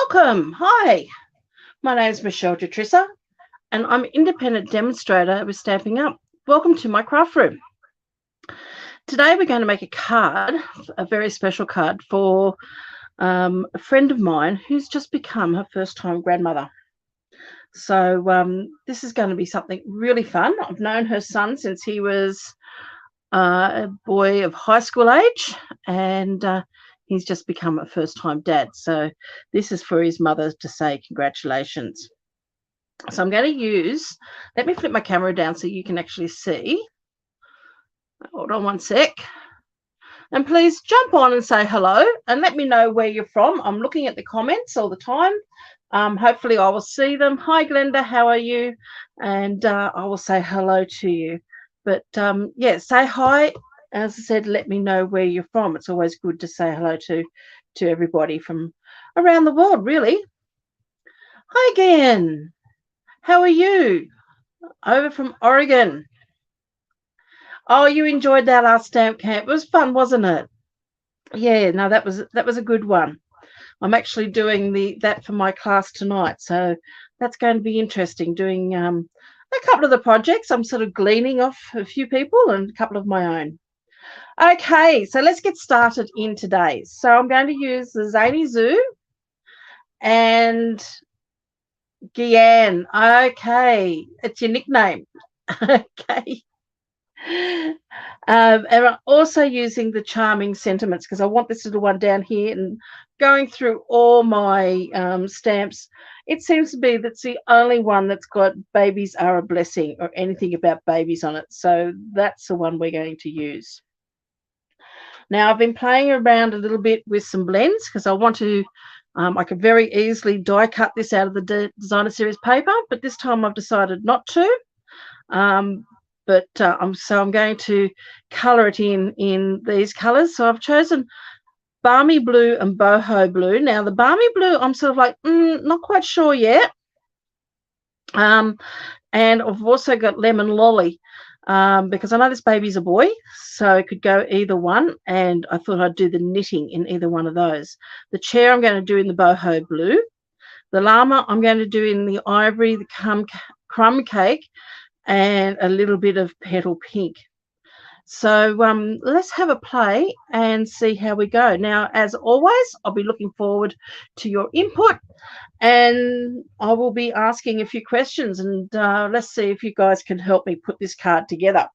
Welcome. Hi, my name is Michele and I'm an independent demonstrator with Stamping Up. Welcome to my craft room. Today we're going to make a card, a very special card for a friend of mine who's just become her first-time grandmother. So this is going to be something really fun. I've known her son since he was a boy of high school age, and he's just become a first-time dad. So this is for his mother to say congratulations. So I'm going to use, let me flip my camera down so you can actually see. Hold on one sec. And please jump on and say hello and let me know where you're from. I'm looking at the comments all the time. Hopefully I will see them. Hi, Glenda, how are you? And I will say hello to you. But yeah, say hi. As I said, let me know where you're from. It's always good to say hello to everybody from around the world, really. Hi again. How are you? Over from Oregon. Oh, you enjoyed that last stamp camp. It was fun, wasn't it? Yeah, no, that was a good one. I'm actually doing that for my class tonight, so that's going to be interesting. Doing a couple of the projects. I'm sort of gleaning off a few people and a couple of my own. Okay, so let's get started in today's. So I'm going to use the Zany Zoo and Guianne. Okay, it's your nickname. Okay. And I'm also using the Charming Sentiments because I want this little one down here, and going through all my stamps, it seems to be that's the only one that's got babies are a blessing or anything about babies on it. So that's the one we're going to use. Now I've been playing around a little bit with some blends because I want to, I could very easily die cut this out of the designer series paper, but this time I've decided not to. But I'm going to colour it in these colours. So I've chosen Balmy Blue and Boho Blue. Now the Balmy Blue, I'm sort of like, not quite sure yet. And I've also got Lemon Lolly because I know this baby's a boy, so it could go either one. And I thought I'd do the knitting in either one of those. The chair I'm going to do in the Boho Blue. The llama I'm going to do in the Ivory, the Crumb Cake, and a little bit of Petal Pink. So let's have a play and see how we go. Now, as always, I'll be looking forward to your input, and I will be asking a few questions, and let's see if you guys can help me put this card together.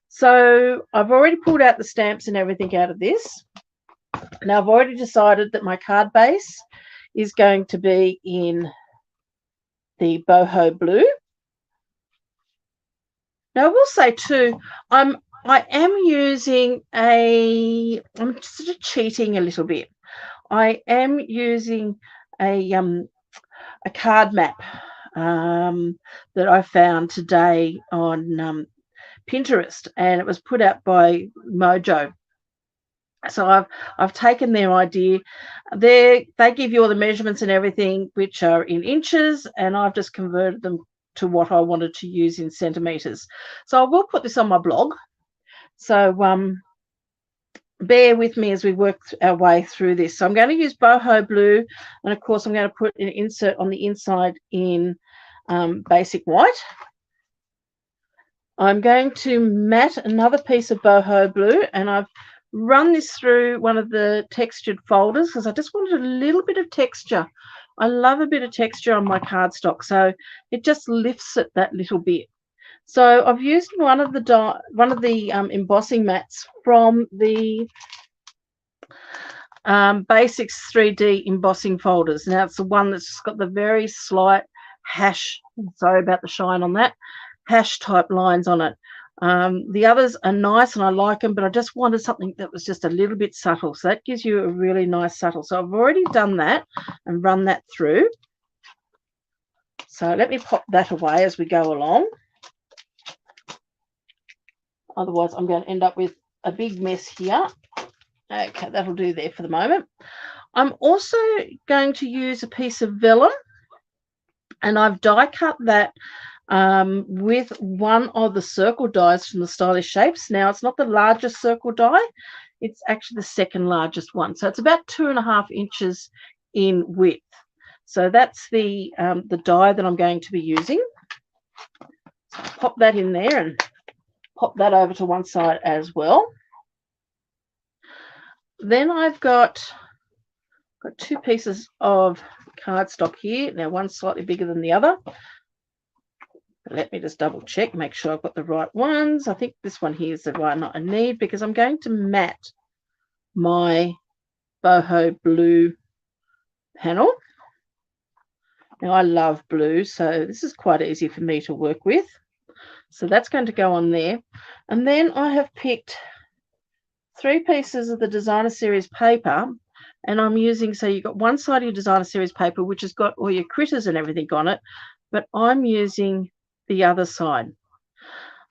So I've already pulled out the stamps and everything out of this. Now, I've already decided that my card base is going to be in the Boho Blue. Now, I will say too, I am using I'm sort of cheating a little bit. I am using a card map that I found today on Pinterest, and it was put out by Mojo. So I've taken their idea. They give you all the measurements and everything, which are in inches, and I've just converted them to what I wanted to use in centimeters. So I will put this on my blog. So bear with me as we work our way through this. So I'm going to use Boho Blue, and of course I'm going to put an insert on the inside in Basic White. I'm going to mat another piece of Boho Blue, and I've run this through one of the textured folders because I just wanted a little bit of texture. I love a bit of texture on my cardstock, so it just lifts it that little bit. So I've used one of the embossing mats from the Basics 3D embossing folders. Now it's the one that's got the very slight hash. Sorry about the shine on that. Hash type lines on it. The others are nice and I like them, but I just wanted something that was just a little bit subtle. So that gives you a really nice subtle. So I've already done that and run that through. So let me pop that away as we go along. Otherwise, I'm going to end up with a big mess here. Okay, that'll do there for the moment. I'm also going to use a piece of vellum, and I've die cut that with one of the circle dies from the Stylish Shapes. Now, it's not the largest circle die. It's actually the second largest one. So it's about 2.5 inches in width. So that's the dye that I'm going to be using. So pop that in there and pop that over to one side as well. Then I've got two pieces of cardstock here. Now one's slightly bigger than the other. Let me just double check, make sure I've got the right ones. I think this one here is the one I need because I'm going to mat my boho blue panel. Now I love blue, so this is quite easy for me to work with. So that's going to go on there. And then I have picked 3 pieces of the designer series paper, and I'm using, so you've got one side of your designer series paper which has got all your critters and everything on it, but I'm using the other side.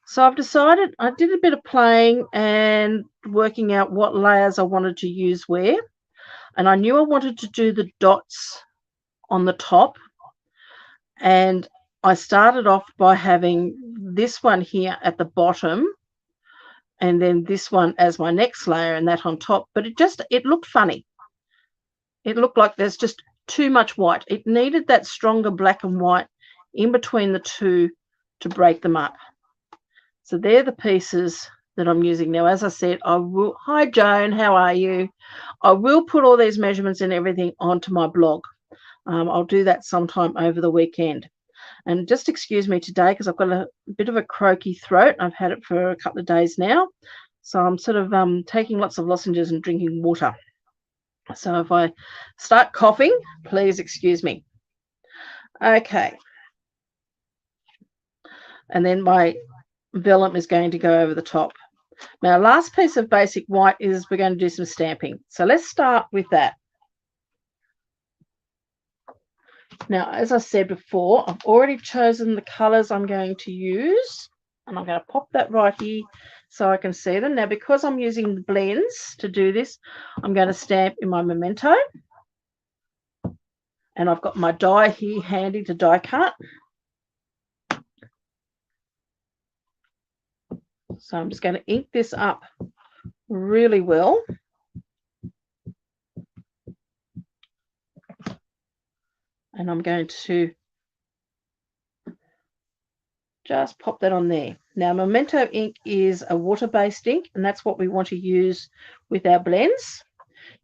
So I've decided, I did a bit of playing and working out what layers I wanted to use where, and I knew I wanted to do the dots on the top, and I started off by having this one here at the bottom and then this one as my next layer and that on top, but it looked funny. It looked like there's just too much white. It needed that stronger black and white in between the two to break them up. So they're the pieces that I'm using now. As I said, I will, hi Joan, how are you? I will put all these measurements and everything onto my blog. I'll do that sometime over the weekend. And just excuse me today because I've got a bit of a croaky throat. I've had it for a couple of days now. So I'm sort of taking lots of lozenges and drinking water. So if I start coughing, please excuse me. Okay. And then my vellum is going to go over the top. Now, last piece of basic white is we're going to do some stamping. So let's start with that. Now, as I said before, I've already chosen the colours I'm going to use, and I'm going to pop that right here so I can see them. Now, because I'm using the blends to do this, I'm going to stamp in my Memento, and I've got my die here handy to die cut. So I'm just going to ink this up really well. And I'm going to just pop that on there. Now, Memento ink is a water-based ink, and that's what we want to use with our blends.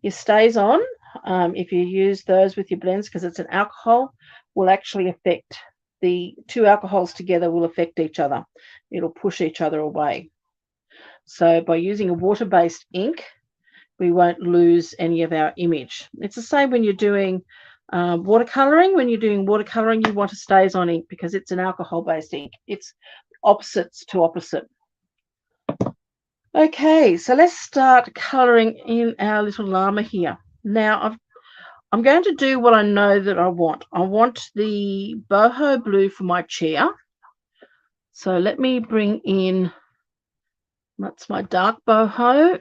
It stays on if you use those with your blends because it's an alcohol, will actually affect the 2 alcohols together will affect each other. It'll push each other away. So by using a water-based ink, we won't lose any of our image. It's the same when you're doing watercoloring. When you're doing watercoloring, you want to stays on ink because it's an alcohol-based ink. It's opposites to opposite. Okay, so let's start coloring in our little llama here. Now, I'm going to do what I know that I want. I want the boho blue for my chair. So let me bring in, that's my dark boho,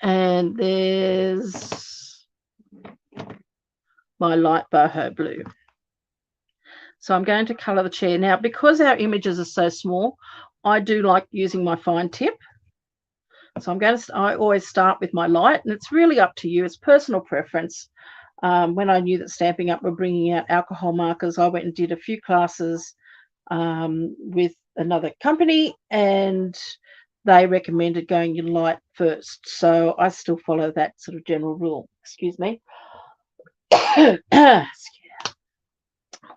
and there's my light boho blue. So I'm going to colour the chair. Now, because our images are so small, I do like using my fine tip. So I always start with my light, and it's really up to you. It's personal preference. When I knew that Stampin' Up were bringing out alcohol markers, I went and did a few classes with another company, and they recommended going your light first. So I still follow that sort of general rule. Excuse me.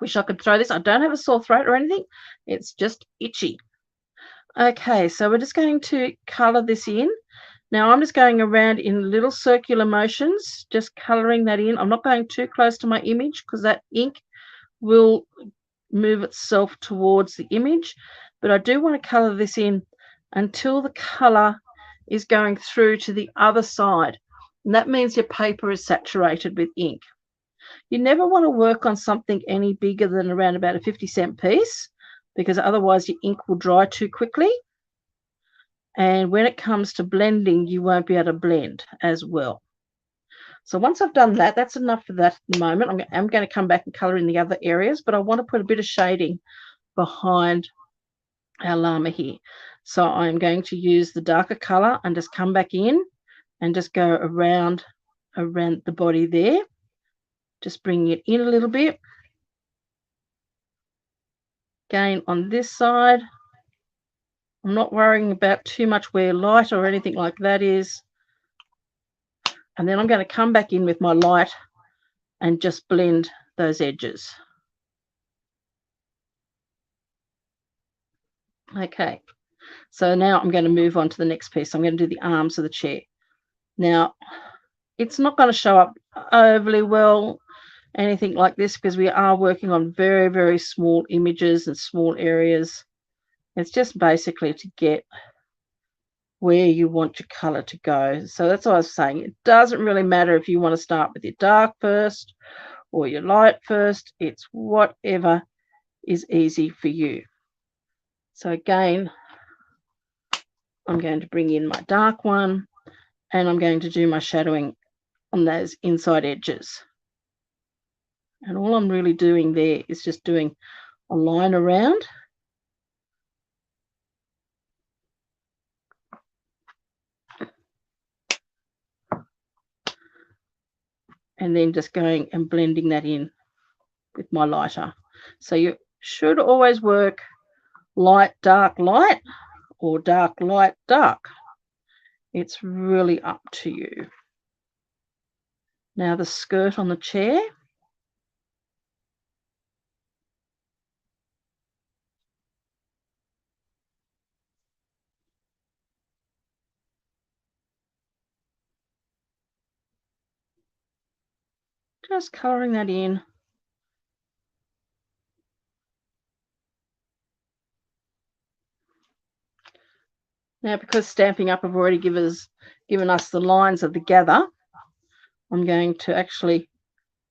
Wish I could throw this. I don't have a sore throat or anything. It's just itchy. Okay, so we're just going to colour this in. Now I'm just going around in little circular motions, just colouring that in. I'm not going too close to my image because that ink will move itself towards the image. But I do want to colour this in until the colour is going through to the other side. And that means your paper is saturated with ink. You never want to work on something any bigger than around about a 50-cent piece because otherwise your ink will dry too quickly. And when it comes to blending, you won't be able to blend as well. So once I've done that, that's enough for that at the moment. I'm going to come back and colour in the other areas, but I want to put a bit of shading behind our llama here. So I'm going to use the darker colour and just come back in and just go around the body there. Just bringing it in a little bit. Again, on this side, I'm not worrying about too much where light or anything like that is. And then I'm going to come back in with my light and just blend those edges. Okay, so now I'm going to move on to the next piece. I'm going to do the arms of the chair. Now, it's not going to show up overly well, anything like this, because we are working on very, very small images and small areas. It's just basically to get where you want your color to go. So that's what I was saying. It doesn't really matter if you want to start with your dark first or your light first. It's whatever is easy for you. So again, I'm going to bring in my dark one, and I'm going to do my shadowing on those inside edges. And all I'm really doing there is just doing a line around. And then just going and blending that in with my lighter. So you should always work light, dark, light, or dark, light, dark. It's really up to you. Now the skirt on the chair. Just colouring that in. Now, because Stampin' Up have already given us the lines of the gather, I'm going to actually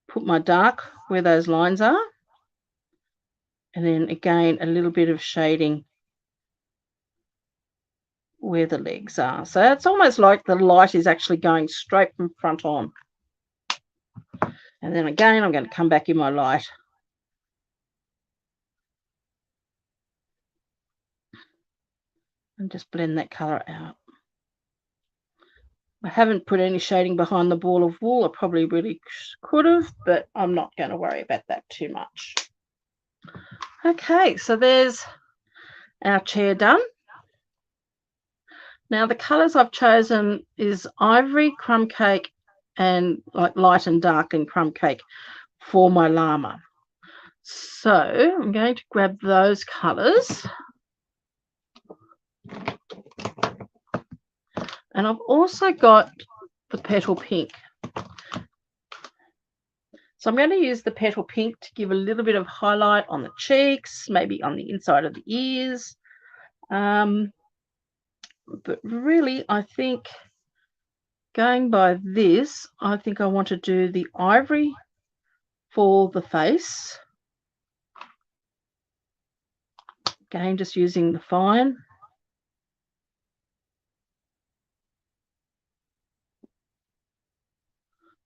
put my dark where those lines are. And then again, a little bit of shading where the legs are. So it's almost like the light is actually going straight from front on. And then again, I'm going to come back in my light. And just blend that colour out. I haven't put any shading behind the ball of wool. I probably really could have, but I'm not going to worry about that too much. Okay, so there's our chair done. Now the colours I've chosen is ivory, crumb cake, and like light and dark and crumb cake for my llama. So I'm going to grab those colours. And I've also got the petal pink. So I'm going to use the petal pink to give a little bit of highlight on the cheeks, maybe on the inside of the ears. But really, I think going by this, I think I want to do the ivory for the face. Again, just using the fine.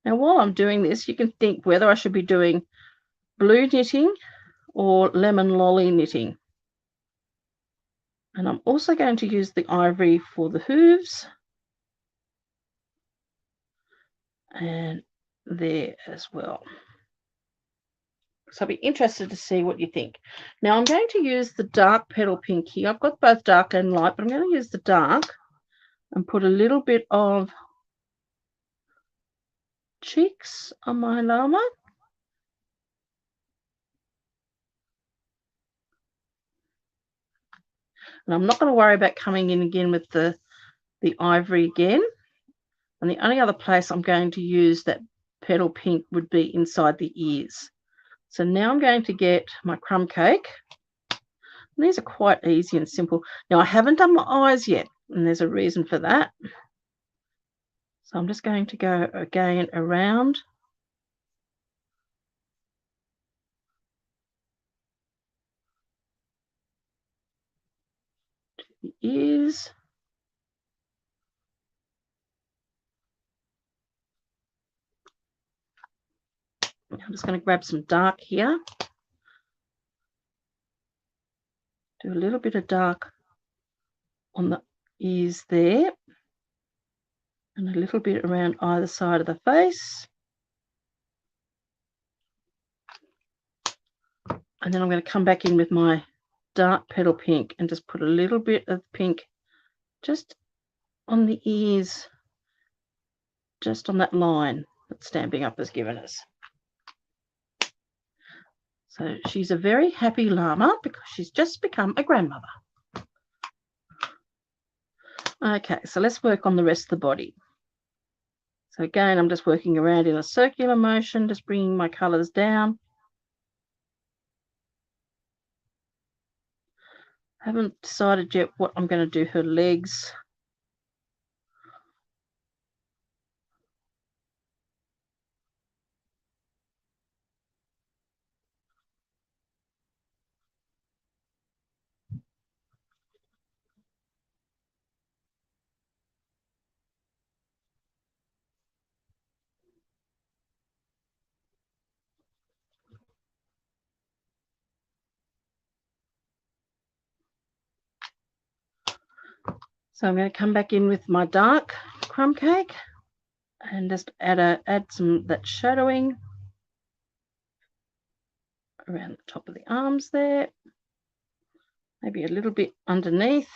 Now, while I'm doing this, you can think whether I should be doing blue knitting or lemon lolly knitting. And I'm also going to use the ivory for the hooves. And there as well. So I'll be interested to see what you think. Now I'm going to use the dark petal pink here. I've got both dark and light, but I'm going to use the dark and put a little bit of cheeks on my llama. And I'm not going to worry about coming in again with the ivory again. And the only other place I'm going to use that petal pink would be inside the ears. So now I'm going to get my crumb cake. And these are quite easy and simple. Now I haven't done my eyes yet, and there's a reason for that. So I'm just going to go again around. To the ears. I'm just going to grab some dark here. Do a little bit of dark on the ears there. And a little bit around either side of the face. And then I'm going to come back in with my dark petal pink and just put a little bit of pink just on the ears, just on that line that Stampin' Up has given us. So she's a very happy llama because she's just become a grandmother. Okay, so let's work on the rest of the body. So again, I'm just working around in a circular motion, just bringing my colours down. Haven't decided yet what I'm going to do her legs. So I'm going to come back in with my dark crumb cake and just add some of that shadowing around the top of the arms there, maybe a little bit underneath.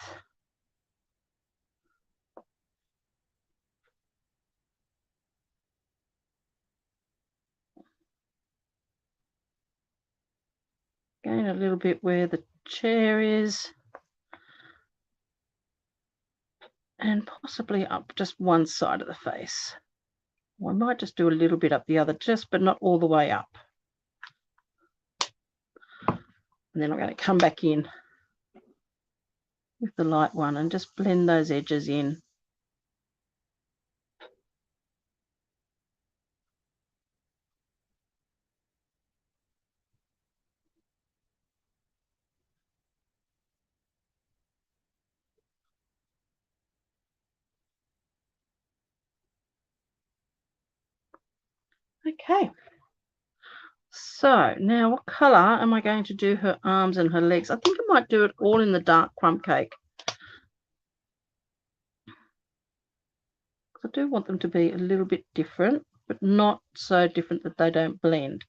Again, a little bit where the chair is, and possibly up just one side of the face. I might just do a little bit up the other, but not all the way up. And then I'm going to come back in with the light one and just blend those edges in. Okay. So now what colour am I going to do her arms and her legs? I think I might do it all in the dark crumb cake. I do want them to be a little bit different, but not so different that they don't blend.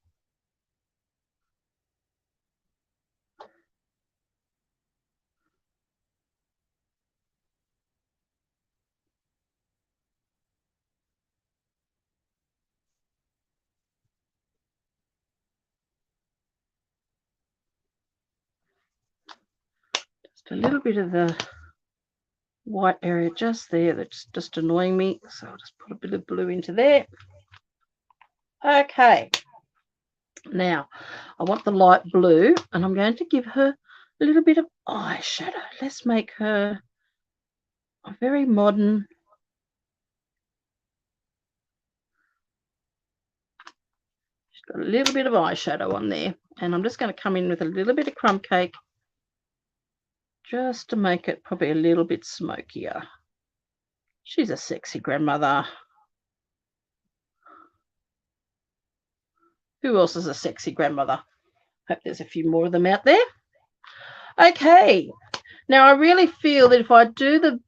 Just a little bit of the white area just there that's just annoying me. So I'll just put a bit of blue into there. Okay. Now, I want the light blue, and I'm going to give her a little bit of eyeshadow. Let's make her a very modern. She's got a little bit of eyeshadow on there, and I'm just going to come in with a little bit of crumb cake just to make it probably a little bit smokier. She's a sexy grandmother. Who else is a sexy grandmother? Hope there's a few more of them out there. Okay, now I really feel that if I do the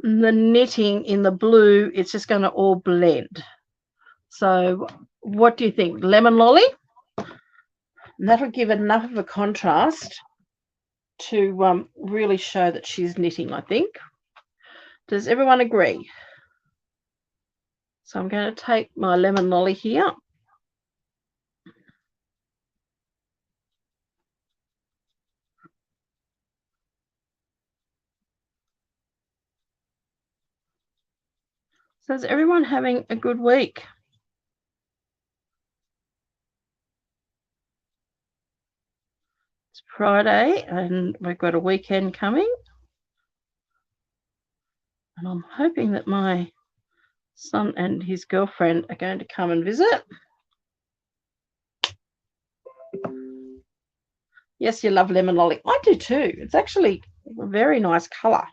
knitting in the blue, it's just going to all blend. So what do you think? Lemon lolly? And that'll give enough of a contrast to really show that she's knitting, I think. Does everyone agree? So I'm going to take my lemon lolly here. So is everyone having a good week? It's Friday and we've got a weekend coming. And I'm hoping that my son and his girlfriend are going to come and visit. Yes, you love lemon lolly. I do too. It's actually a very nice colour.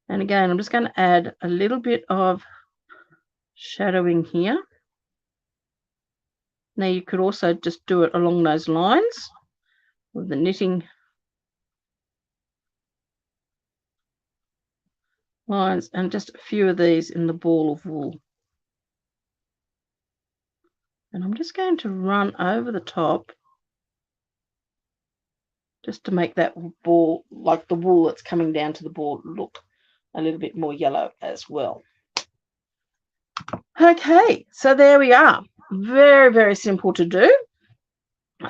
And again, I'm just going to add a little bit of shadowing here. Now you could also just do it along those lines with the knitting lines and just a few of these in the ball of wool. And I'm just going to run over the top just to make that ball, like the wool that's coming down to the ball, look a little bit more yellow as well. Okay, so there we are. Very, very simple to do.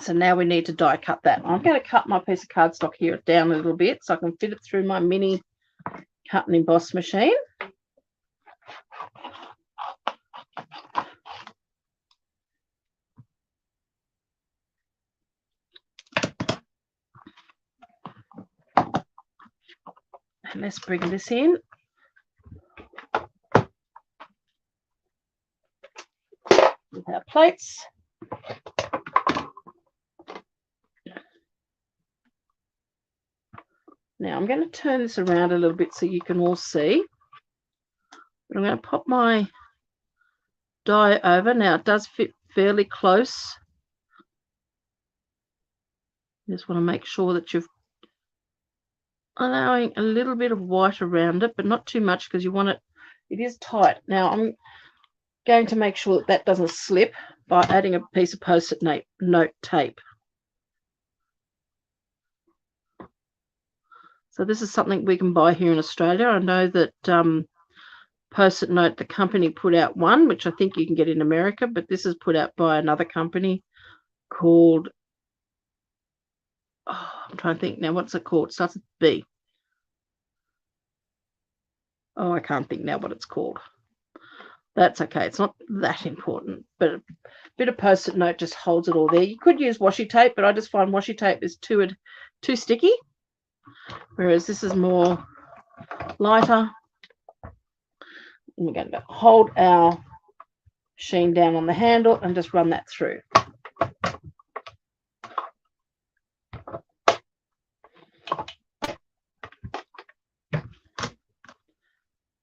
So now we need to die cut that. I'm going to cut my piece of cardstock here down a little bit so I can fit it through my mini cut and emboss machine. And let's bring this in. With our plates. Now I'm going to turn this around a little bit so you can all see. But I'm going to pop my die over. Now it does fit fairly close. You just want to make sure that you're allowing a little bit of white around it, but not too much because you want it, it is tight. Now I'm going to make sure that that doesn't slip by adding a piece of post-it note tape. So this is something we can buy here in Australia. I know that Post-it Note, the company, put out one, which I think you can get in America, but this is put out by another company called, I'm trying to think now, what's it called? It starts with B. Oh, I can't think now what it's called. That's okay. It's not that important, but a bit of Post-it Note just holds it all there. You could use washi tape, but I just find washi tape is too sticky, whereas this is more lighter. And we're going to hold our sheen down on the handle and just run that through.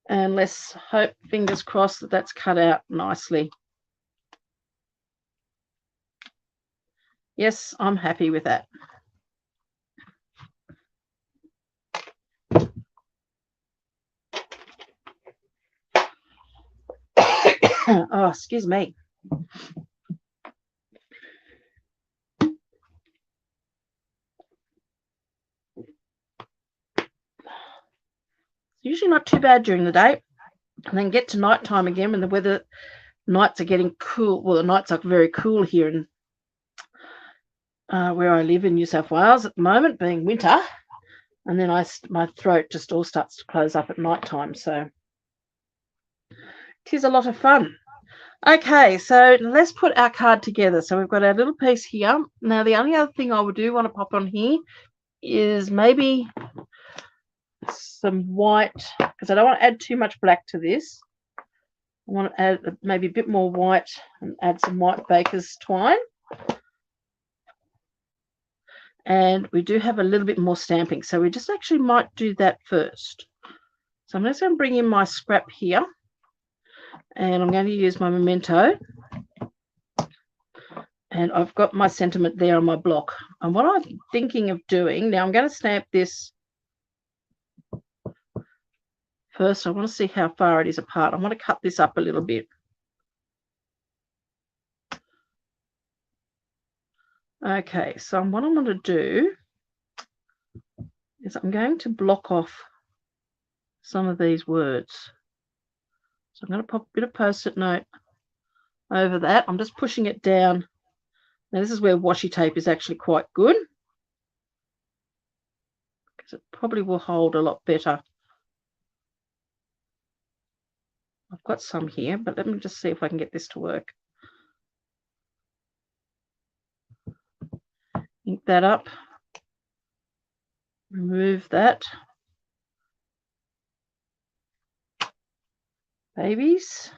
And let's hope, fingers crossed, that that's cut out nicely. Yes, I'm happy with that. Oh, excuse me. Usually not too bad during the day, and then get to night time again when the weather, nights are getting cool. Well, the nights are very cool here in where I live in New South Wales at the moment, being winter, and then my throat just all starts to close up at night time. So it is a lot of fun. Okay, so let's put our card together. So we've got our little piece here. Now the only other thing I would do want to pop on here is maybe some white, because I don't want to add too much black to this. I want to add maybe a bit more white and add some white baker's twine. And we do have a little bit more stamping, so we just actually might do that first. So I'm just going to bring in my scrap here, and I'm going to use my memento. And I've got my sentiment there on my block. And what I'm thinking of doing, now I'm going to stamp this first. I want to see how far it is apart. I want to cut this up a little bit. Okay, so what I'm going to do is I'm going to block off some of these words. So I'm going to pop a bit of Post-it note over that. I'm just pushing it down. Now this is where washi tape is actually quite good, because it probably will hold a lot better. I've got some here, but let me just see if I can get this to work. Ink that up. Remove that. Babies.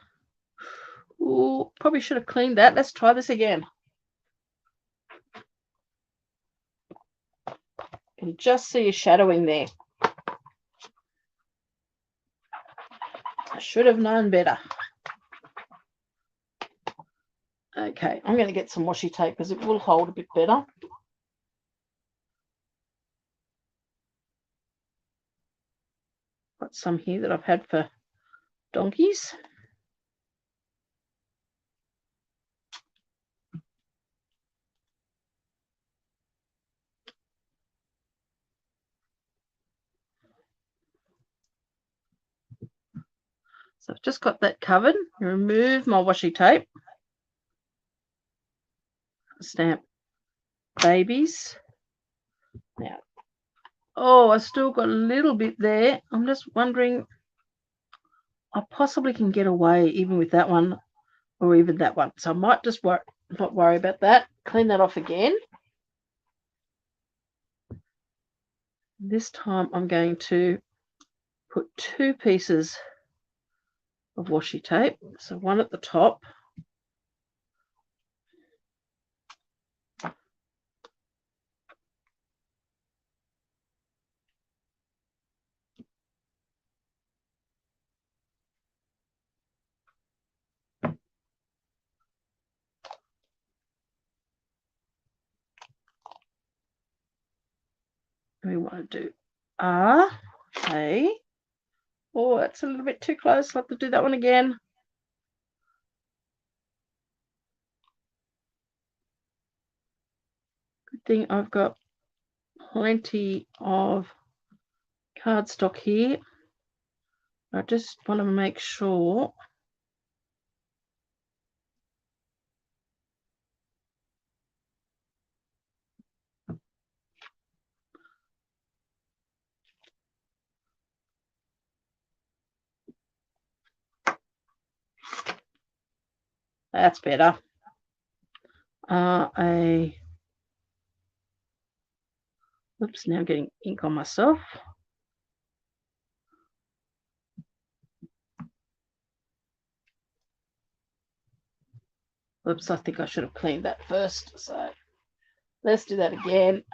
Ooh, probably should have cleaned that. Let's try this again. You can just see a shadowing there. I should have known better. Okay, I'm going to get some washi tape because it will hold a bit better. Got some here that I've had for donkeys. So I've just got that covered. Remove my washi tape. Stamp babies. Now, oh, I still got a little bit there. I'm just wondering, I possibly can get away even with that one or even that one. So I might just not worry about that. Clean that off again. This time I'm going to put 2 pieces of washi tape. So one at the top. We want to do R, A. Oh, that's a little bit too close. I'll have to do that one again. Good thing I've got plenty of cardstock here. I just want to make sure that's better. Oops, now I'm getting ink on myself. Oops, I think I should have cleaned that first. So let's do that again.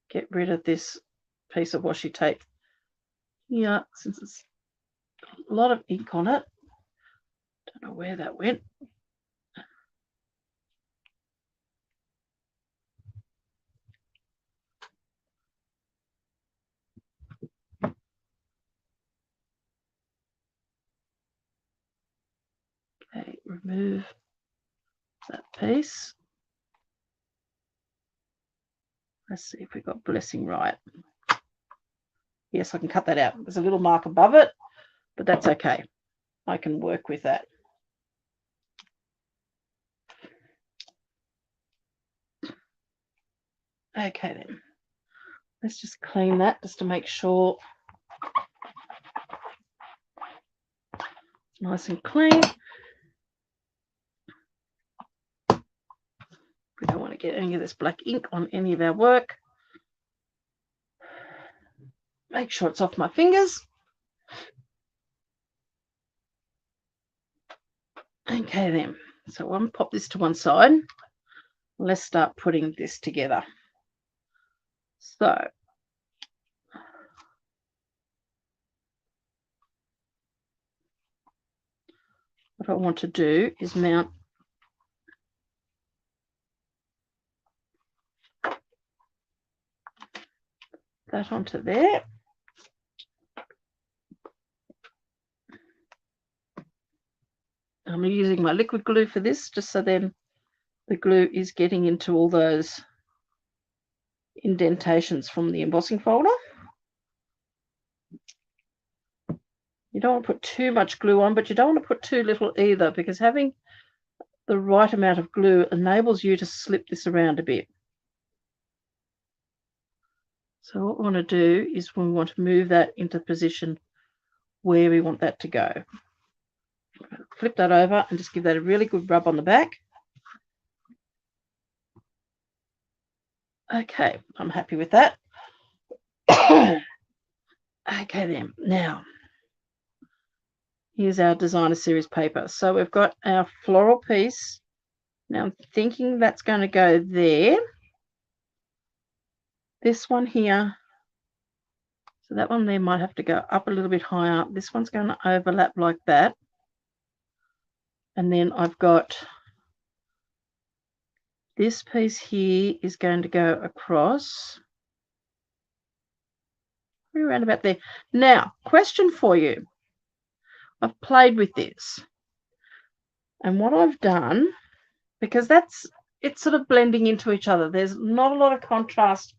Get rid of this piece of washi tape here, since it's got a lot of ink on it. Don't know where that went. Okay, remove that piece. Let's see if we got blessing right. Yes, I can cut that out. There's a little mark above it, but that's okay. I can work with that. Okay then. Let's just clean that just to make sure it's nice and clean. We don't want to get any of this black ink on any of our work. Make sure it's off my fingers. Okay then, so I'm going to pop this to one side. Let's start putting this together. So what I want to do is mount that onto there. I'm using my liquid glue for this, just so then the glue is getting into all those indentations from the embossing folder. You don't want to put too much glue on, but you don't want to put too little either, because having the right amount of glue enables you to slip this around a bit. So what we want to do is we want to move that into position where we want that to go. Flip that over and just give that a really good rub on the back. Okay, I'm happy with that. Okay then, now here's our designer series paper. So we've got our floral piece. Now I'm thinking that's going to go there. This one here, so that one there might have to go up a little bit higher. This one's going to overlap like that. And then I've got this piece here is going to go across. Around about there. Now, question for you. I've played with this. And what I've done, because it's sort of blending into each other. There's not a lot of contrast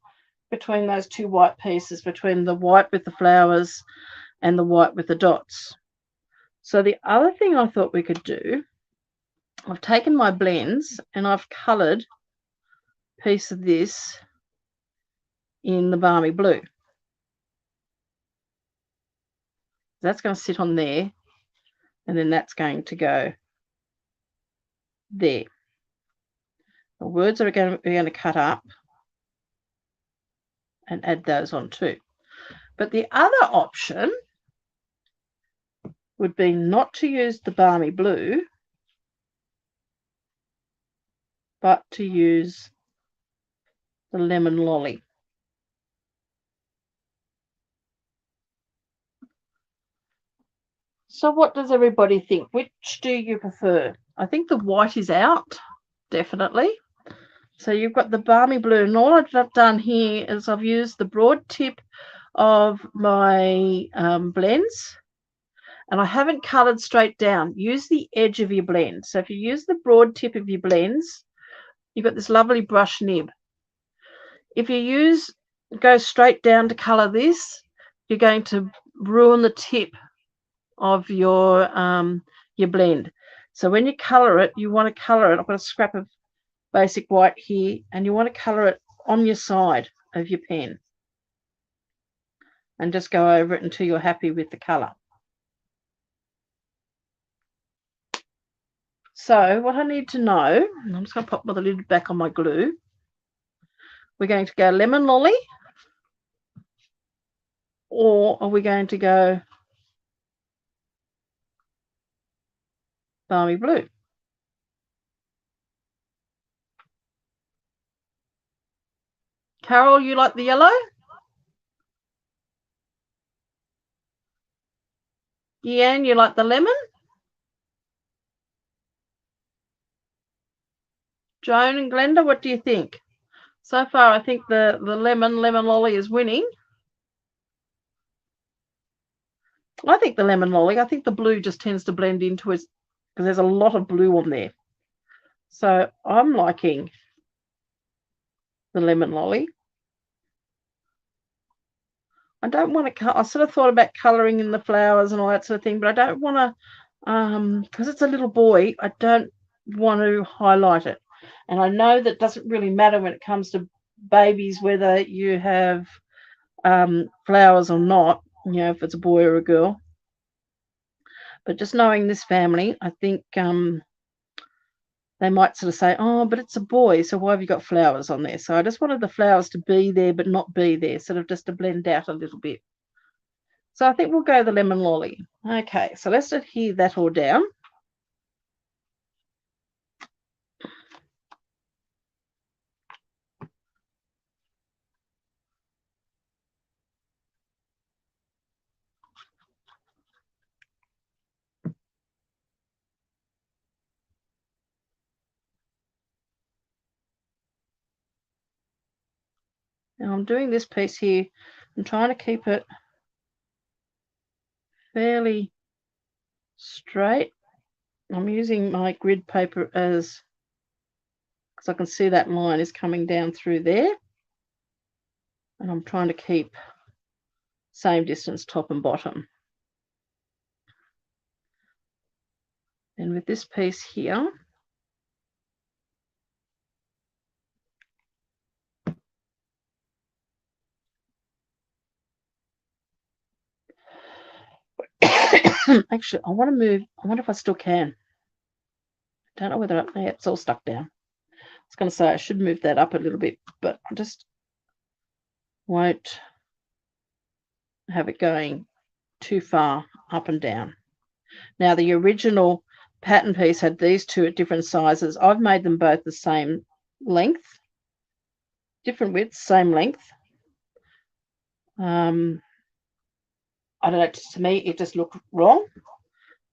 between those two white pieces, between the white with the flowers and the white with the dots. So the other thing I thought we could do, I've taken my blends and I've coloured a piece of this in the balmy blue. That's going to sit on there, and then that's going to go there. The words are going to cut up and add those on too. But the other option would be not to use the balmy blue, but to use the lemon lolly. So what does everybody think? Which do you prefer? I think the white is out, definitely. So you've got the balmy blue, and all I've done here is I've used the broad tip of my blends, and I haven't coloured straight down. Use the edge of your blend. So if you use the broad tip of your blends, you've got this lovely brush nib. If you go straight down to colour this, you're going to ruin the tip of your blend. So when you colour it, you want to colour it. I've got a scrap of basic white here, and you want to colour it on your side of your pen, and just go over it until you're happy with the colour. So what I need to know, I'm just going to pop the lid back on my glue. We're going to go lemon lolly, or are we going to go balmy blue? Carol, you like the yellow? Deanne, you like the lemon? Joan and Glenda, what do you think? So far, I think the lemon lolly is winning. I think the lemon lolly, I think the blue just tends to blend into it because there's a lot of blue on there. So I'm liking the lemon lolly. I don't want to, I sort of thought about colouring in the flowers and all that sort of thing, but I don't want to, because it's a little boy, I don't want to highlight it. And I know that doesn't really matter when it comes to babies, whether you have flowers or not, you know, if it's a boy or a girl. But just knowing this family, I think they might sort of say, oh, but it's a boy, so why have you got flowers on there? So I just wanted the flowers to be there but not be there, sort of just to blend out a little bit. So I think we'll go the lemon lolly. Okay, so let's adhere that all down. Now I'm doing this piece here. I'm trying to keep it fairly straight. I'm using my grid paper as, because I can see that line is coming down through there. And I'm trying to keep same distance top and bottom. And with this piece here, actually, I want to move. I wonder if I still can. I don't know whether it's all stuck down. I was going to say I should move that up a little bit, but I just won't have it going too far up and down. Now, the original pattern piece had these two at different sizes. I've made them both the same length, different widths, same length. I don't know, to me, it just looked wrong.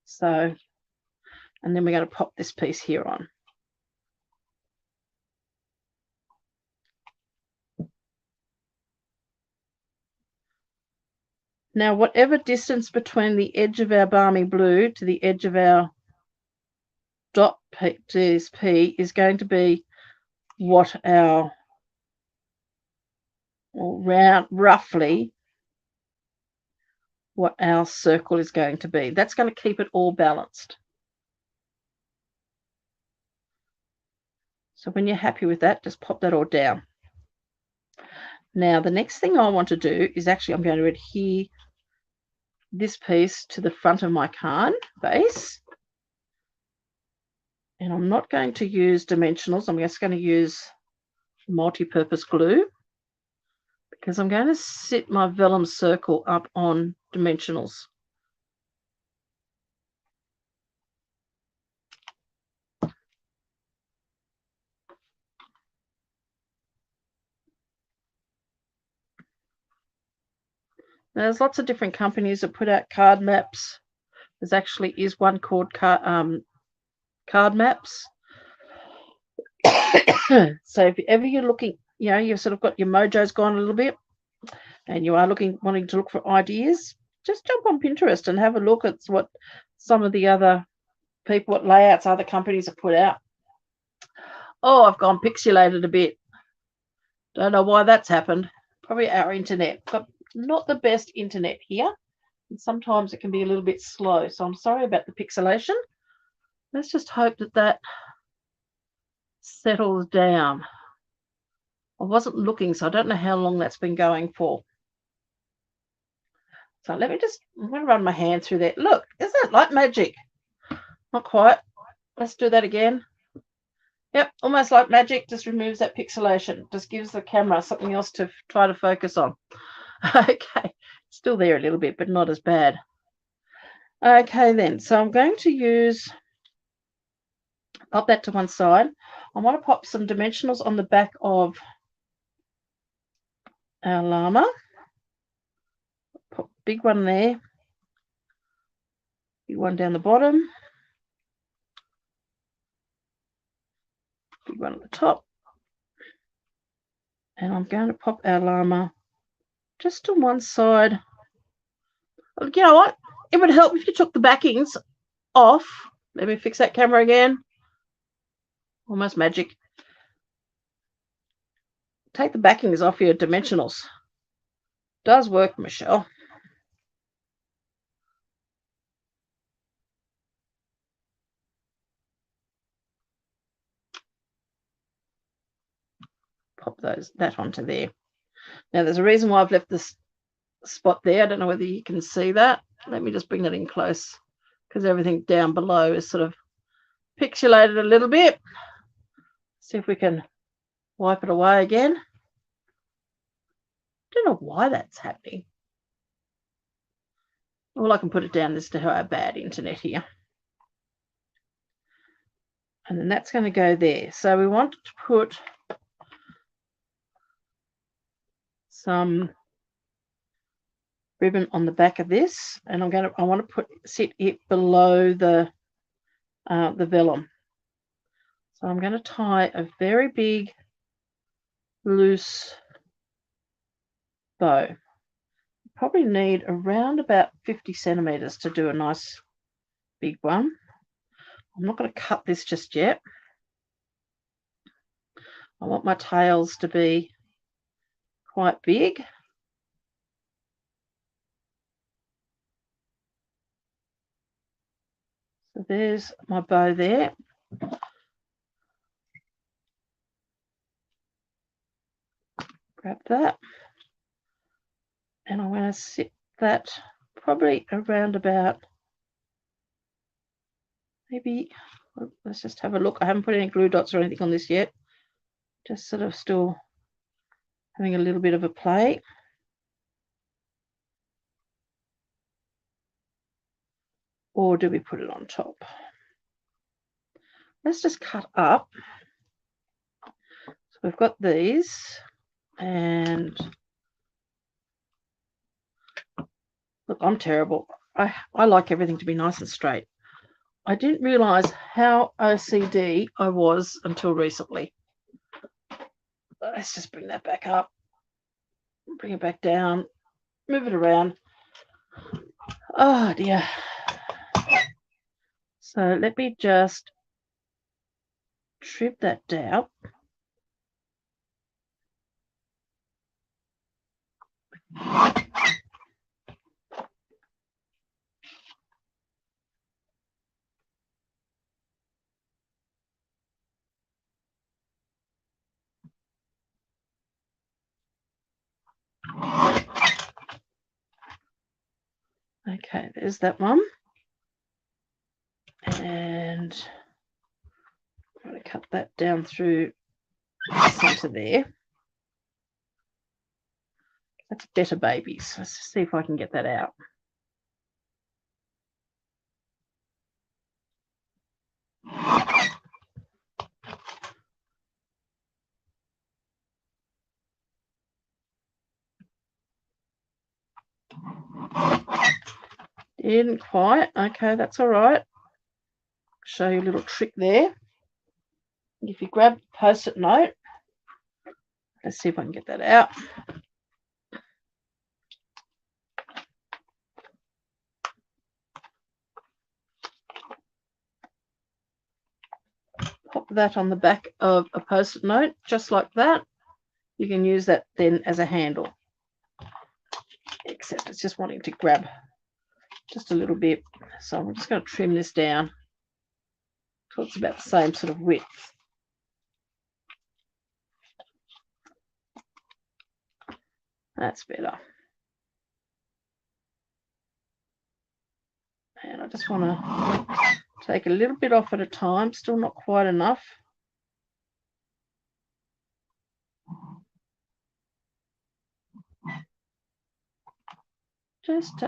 So, and then we're going to pop this piece here on. Now, whatever distance between the edge of our balmy blue to the edge of our dot DSP is going to be what our or round roughly what our circle is going to be. That's going to keep it all balanced. So when you're happy with that, just pop that all down. Now, the next thing I want to do is actually I'm going to adhere this piece to the front of my card base. And I'm not going to use dimensionals. I'm just going to use multi-purpose glue because I'm going to sit my vellum circle up on dimensionals. Now, there's lots of different companies that put out card maps. There's actually is one called card maps. So if ever you're looking, you've sort of got your mojo's gone a little bit and you are wanting to look for ideas, just jump on Pinterest and have a look at what some of the other people, what layouts other companies have put out. Oh, I've gone pixelated a bit. Don't know why that's happened. Probably our internet. Got not the best internet here. And sometimes it can be a little bit slow. So I'm sorry about the pixelation. Let's just hope that settles down. I wasn't looking, so I don't know how long that's been going for. So I'm going to run my hand through that. Look, isn't that like magic? Not quite. Let's do that again. Yep, almost like magic, just removes that pixelation. Just gives the camera something else to try to focus on. Okay, still there a little bit, but not as bad. Okay then, so I'm going to pop that to one side. I want to pop some dimensionals on the back of our llama. Pop a big one there. Big one down the bottom. Big one at the top. And I'm going to pop our llama just to one side. You know what? It would help if you took the backings off. Let me fix that camera again. Almost magic. Take the backings off your dimensionals. Does work, Michelle. Pop that onto there. Now, there's a reason why I've left this spot there. I don't know whether you can see that. Let me just bring that in close because everything down below is sort of pixelated a little bit. See if we can wipe it away again. Don't know why that's happening. All I can put it down is to our bad internet here. And then that's going to go there. So we want to put some ribbon on the back of this, and I want to sit it below the vellum. So I'm going to tie a very big loose bow. You probably need around about 50 centimeters to do a nice big one. I'm not going to cut this just yet. I want my tails to be quite big. So there's my bow there. Grab that. And I'm going to sit that probably around about, maybe, let's just have a look. I haven't put any glue dots or anything on this yet. Just sort of still having a little bit of a play. Or do we put it on top? Let's just cut up. So we've got these, and look, I'm terrible. I like everything to be nice and straight. I didn't realize how OCD I was until recently. Let's just bring that back up. Bring it back down. Move it around. Oh, dear. So let me just trim that down. Okay, there's that one. And I'm going to cut that down through the centre there. That's better babies. Let's see if I can get that out. Didn't quite. Okay, that's all right. Show you a little trick there. If you grab a post-it note, let's see if I can get that out. Pop that on the back of a post-it note, just like that. You can use that then as a handle, except it's just wanting to grab just a little bit. So I'm just going to trim this down so it's about the same sort of width. That's better. And I just want to take a little bit off at a time, still not quite enough. Just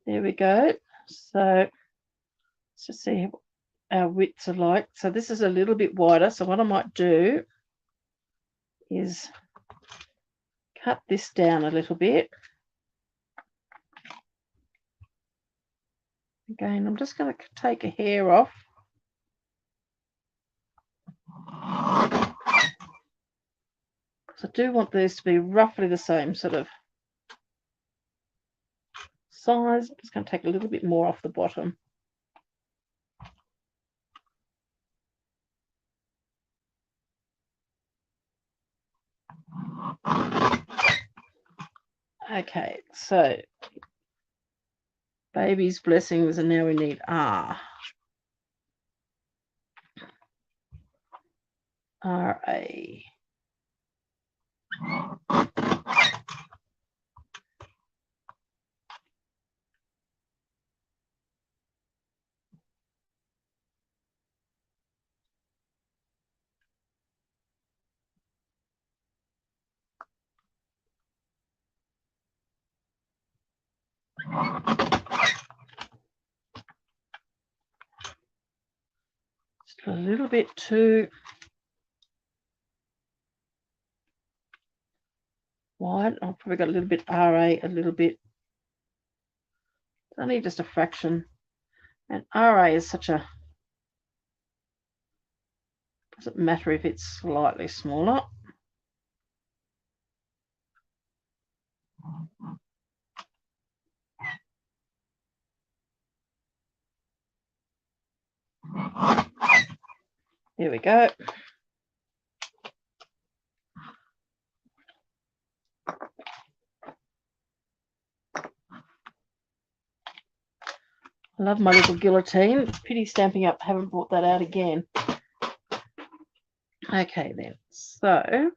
there we go. So let's just see what our widths are like. So this is a little bit wider. So what I might do is cut this down a little bit. Again, I'm just going to take a hair off. Because I do want these to be roughly the same sort of size. I'm just going to take a little bit more off the bottom. Okay, so baby's blessings, and now we need R. R-A. Just a little bit too wide. I've probably got a little bit RA, a little bit. It's only just a fraction. And RA is such a, doesn't matter if it's slightly smaller. There we go. I love my little guillotine. Pity Stampin' Up haven't brought that out again. Okay then, so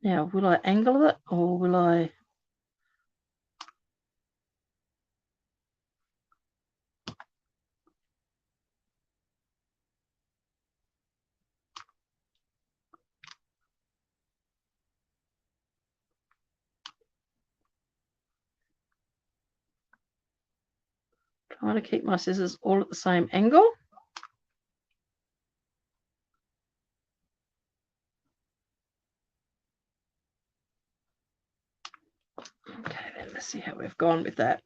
now will I angle it or will I? Trying to keep my scissors all at the same angle. Okay, then let's see how we've gone with that.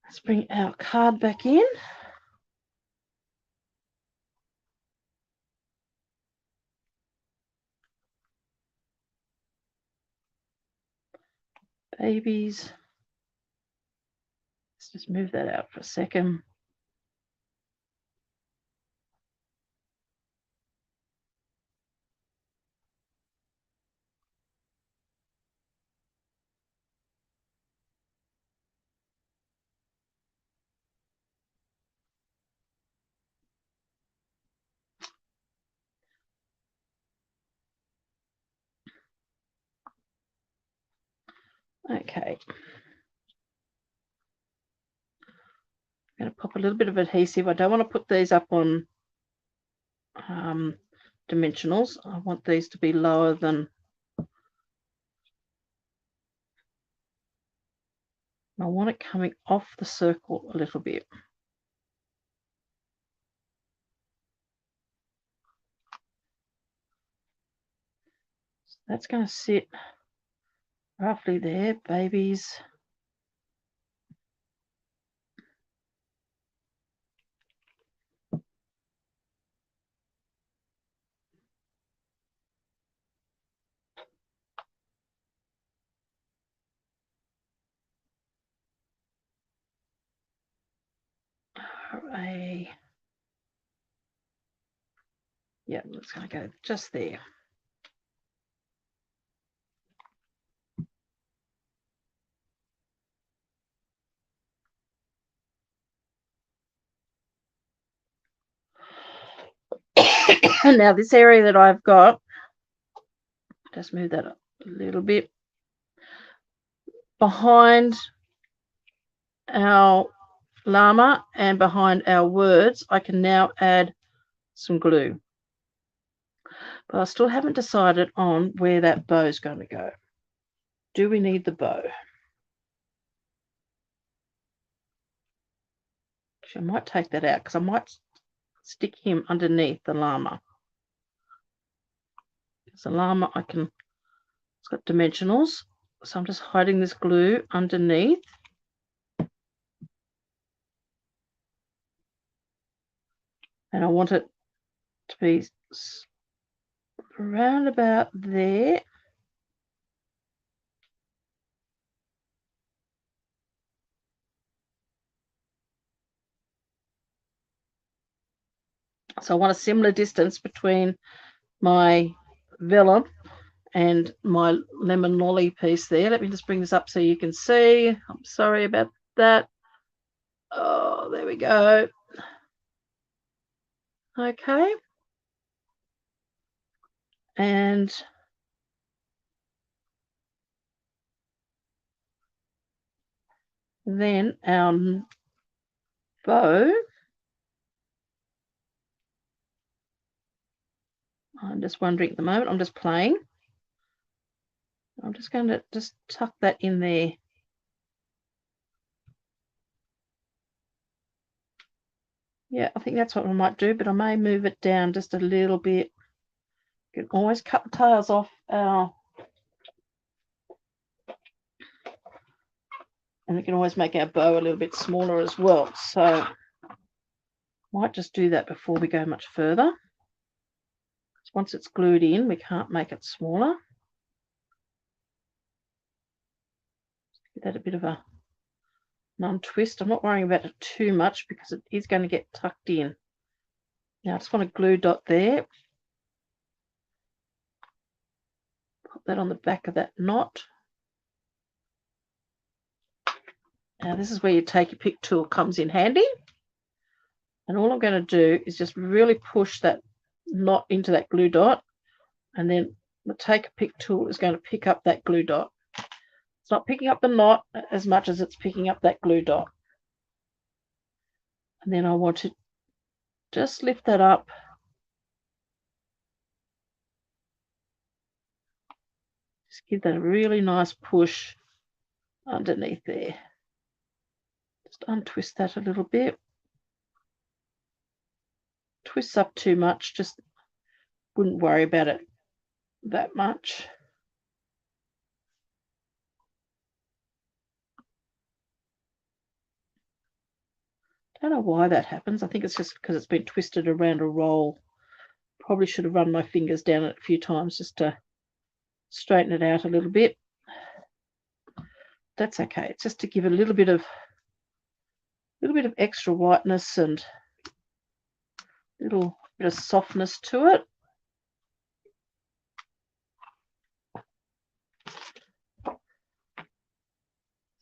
Let's bring our card back in. Babies. Let's just move that out for a second. Okay. I'm going to pop a little bit of adhesive. I don't want to put these up on dimensionals. I want these to be lower than, I want it coming off the circle a little bit. So that's going to sit roughly there, babies. Yeah, it's going to go just there. And now this area that I've got, just move that up a little bit. Behind our llama and behind our words, I can now add some glue. But I still haven't decided on where that bow is going to go. Do we need the bow? Actually, I might take that out because I might stick him underneath the llama. Because the llama, it's got dimensionals. So I'm just hiding this glue underneath. And I want it to be around about there. So I want a similar distance between my vellum and my lemon lolly piece there. Let me just bring this up so you can see. I'm sorry about that. Oh, there we go. Okay. And then our bow, I'm just wondering at the moment, I'm just playing. I'm just going to just tuck that in there. Yeah, I think that's what I might do, but I may move it down just a little bit. You can always cut the tails off and we can always make our bow a little bit smaller as well. So might just do that before we go much further. Once it's glued in, we can't make it smaller. Give that a bit of a untwist. I'm not worrying about it too much because it is going to get tucked in. Now I just want a glue dot there. Put that on the back of that knot. Now this is where your take your pick tool comes in handy. And all I'm going to do is just really push that knot into that glue dot, and then the take a pick tool is going to pick up that glue dot. It's not picking up the knot as much as it's picking up that glue dot. And then I want to just lift that up. Just give that a really nice push underneath there. Just untwist that a little bit. Twists up too much, just wouldn't worry about it that much. Don't know why that happens. I think it's just because it's been twisted around a roll. Probably should have run my fingers down it a few times just to straighten it out a little bit. That's okay. It's just to give it a little bit of extra whiteness and a little bit of softness to it.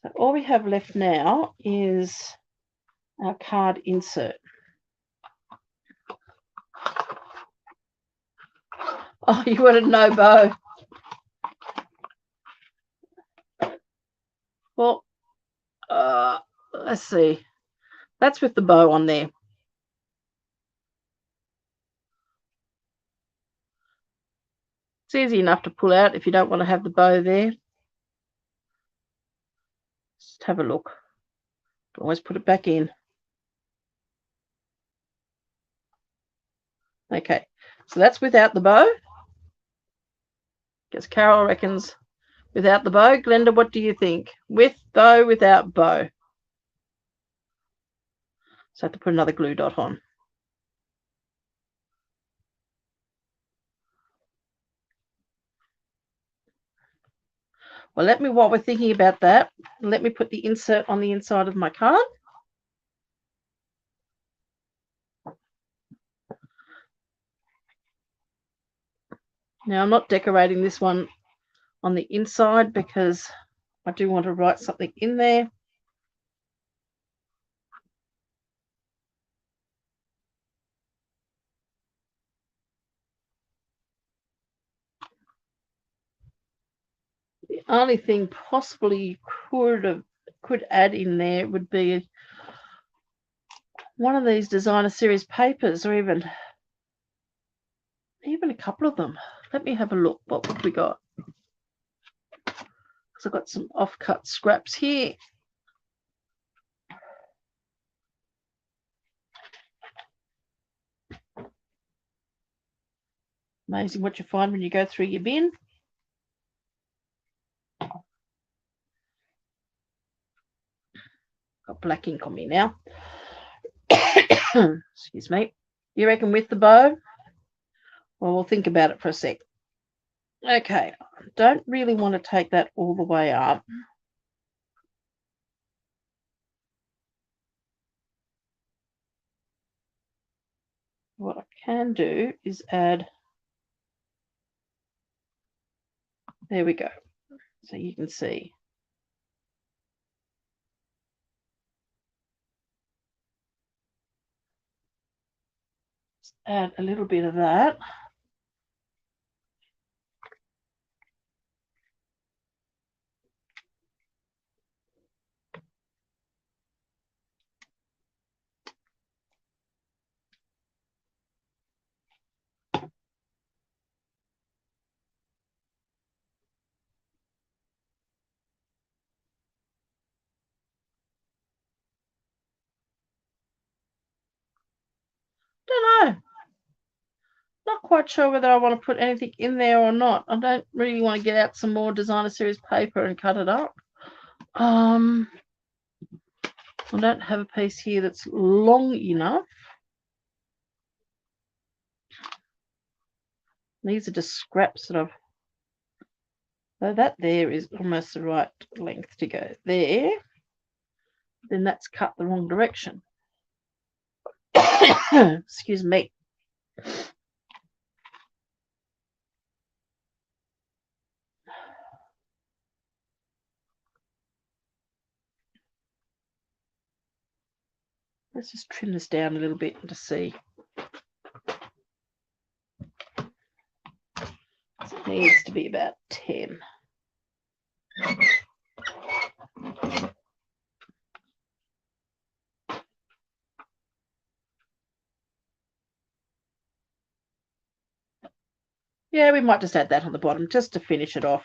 So all we have left now is our card insert. Oh, you wanted no bow. let's see. That's with the bow on there. It's easy enough to pull out if you don't want to have the bow there. Just have a look. Always put it back in. Okay, so that's without the bow. Guess Carol reckons without the bow. Glenda, what do you think? With bow, without bow? So I have to put another glue dot on. Well, while we're thinking about that, let me put the insert on the inside of my card. Now, I'm not decorating this one on the inside because I do want to write something in there. The only thing possibly you could add in there would be one of these designer series papers, or even a couple of them. Let me have a look. What have we got? Because I've got some offcut scraps here. Amazing what you find when you go through your bin. Got black ink on me now. Excuse me. You reckon with the bow? Well, we'll think about it for a sec. Okay, I don't really want to take that all the way up. What I can do is add, there we go, so you can see. Just add a little bit of that. Don't know. Not quite sure whether I want to put anything in there or not. I don't really want to get out some more designer series paper and cut it up. I don't have a piece here that's long enough. These are just scraps that I've, so that there is almost the right length to go there. Then that's cut the wrong direction. Excuse me. Let's just trim this down a little bit and just see. It needs to be about 10. Yeah, we might just add that on the bottom just to finish it off.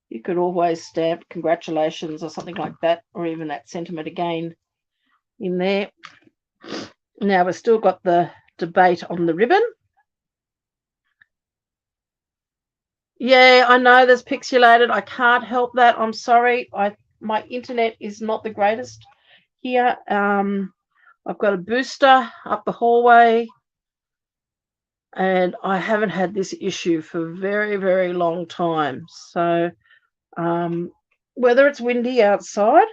You could always stamp congratulations or something like that, or even that sentiment again in there. Now we've still got the debate on the ribbon. Yeah, I know there's pixelated. I can't help that. I'm sorry. My internet is not the greatest here. I've got a booster up the hallway, and I haven't had this issue for a very, very long time. So whether it's windy outside,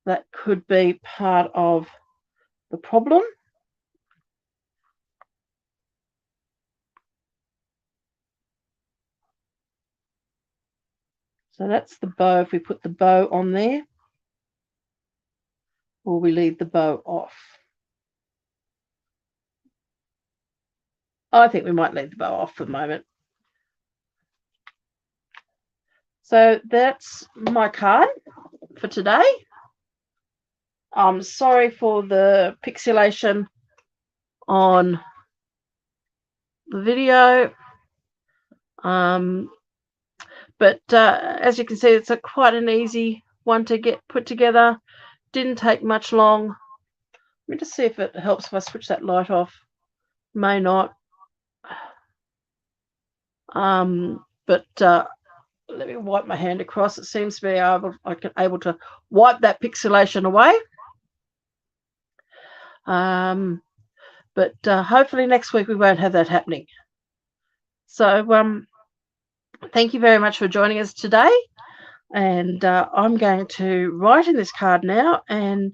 that could be part of the problem. So that's the bow. If we put the bow on there, or we leave the bow off. I think we might leave the bow off for the moment. So that's my card for today. I'm sorry for the pixelation on the video. But as you can see, it's quite an easy one to get put together. Didn't take much long. Let me just see if it helps if I switch that light off. May not. But let me wipe my hand across. It seems to be able to wipe that pixelation away. But hopefully next week we won't have that happening. So thank you very much for joining us today. And I'm going to write in this card now and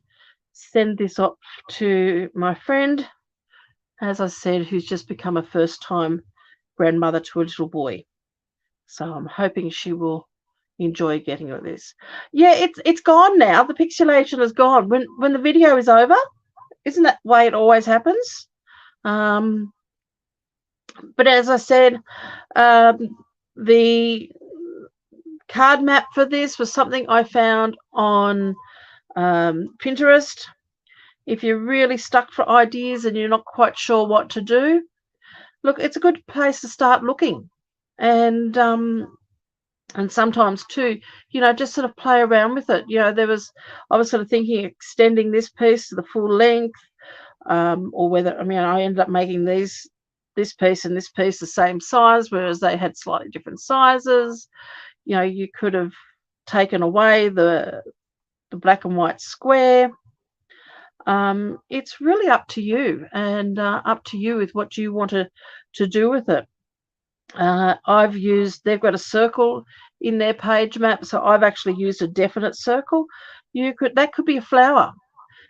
send this off to my friend, as I said, who's just become a first-time grandmother to a little boy. So I'm hoping she will enjoy getting this. Yeah, it's gone now. The pixelation is gone. When the video is over, isn't that the way it always happens? But as I said, the card map for this was something I found on Pinterest. If you're really stuck for ideas and you're not quite sure what to do, look, it's a good place to start looking. And sometimes too, just sort of play around with it. I was sort of thinking extending this piece to the full length, or whether, I ended up making this piece and this piece the same size, whereas they had slightly different sizes. You could have taken away the black and white square. It's really up to you, and up to you with what you want to do with it. They've got a circle in their page map, so I've actually used a definite circle. That could be a flower.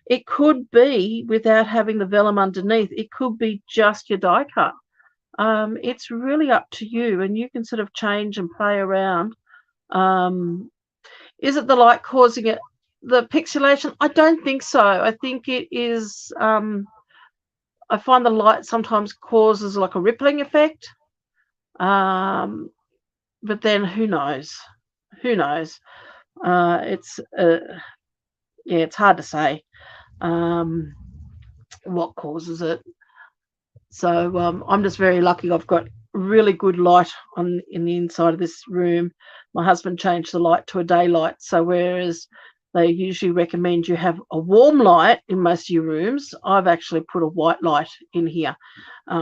It could be, without having the vellum underneath, it could be just your die cut. It's really up to you, and you can sort of change and play around. Is it the light causing it, the pixelation? I don't think so. I think it is, I find the light sometimes causes like a rippling effect. But then who knows? It's it's hard to say what causes it. So I'm just very lucky. I've got really good light in the inside of this room. My husband changed the light to a daylight. So whereas they usually recommend you have a warm light in most of your rooms, I've actually put a white light in here,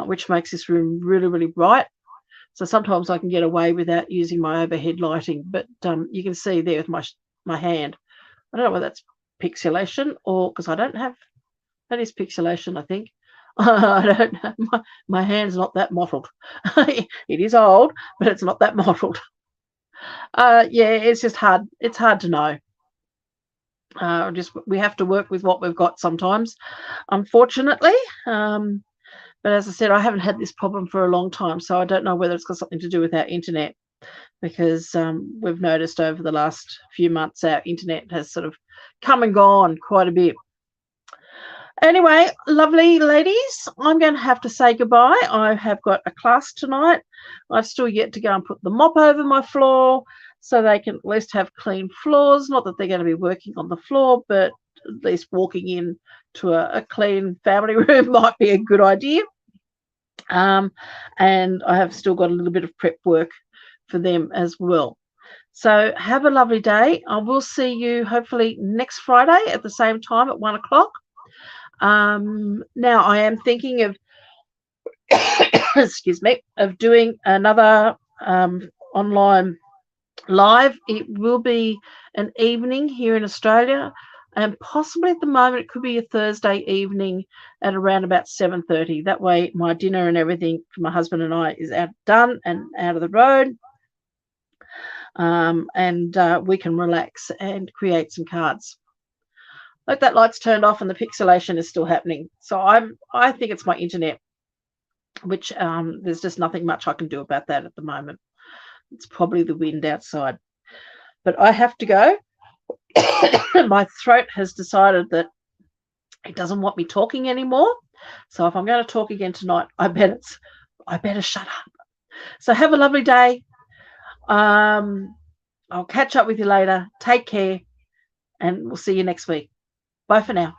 which makes this room really, really bright. So sometimes I can get away without using my overhead lighting, but you can see there with my hand. I don't know whether that's pixelation or, because I don't have, that is pixelation, I think. I don't know. My hand's not that mottled. It is old, but it's not that mottled. It's just hard. It's hard to know. We have to work with what we've got sometimes, unfortunately. But as I said, I haven't had this problem for a long time, so I don't know whether it's got something to do with our internet, because we've noticed over the last few months our internet has sort of come and gone quite a bit. Anyway, lovely ladies, I'm going to have to say goodbye. I have got a class tonight. I've still yet to go and put the mop over my floor so they can at least have clean floors. Not that they're going to be working on the floor, but at least walking in to a clean family room might be a good idea. And I have still got a little bit of prep work for them as well. So have a lovely day. I will see you hopefully next Friday at the same time at 1 o'clock. Now I am thinking of excuse me, of doing another online live. It will be an evening here in Australia, and possibly at the moment it could be a Thursday evening at around about 7:30. That way my dinner and everything for my husband and I is done and out of the road, and we can relax and create some cards. Like, that light's turned off and the pixelation is still happening. So I think it's my internet, which there's just nothing much I can do about that at the moment. It's probably the wind outside. But I have to go. My throat has decided that it doesn't want me talking anymore. So if I'm going to talk again tonight, I better shut up. So have a lovely day. I'll catch up with you later. Take care, and we'll see you next week. Bye for now.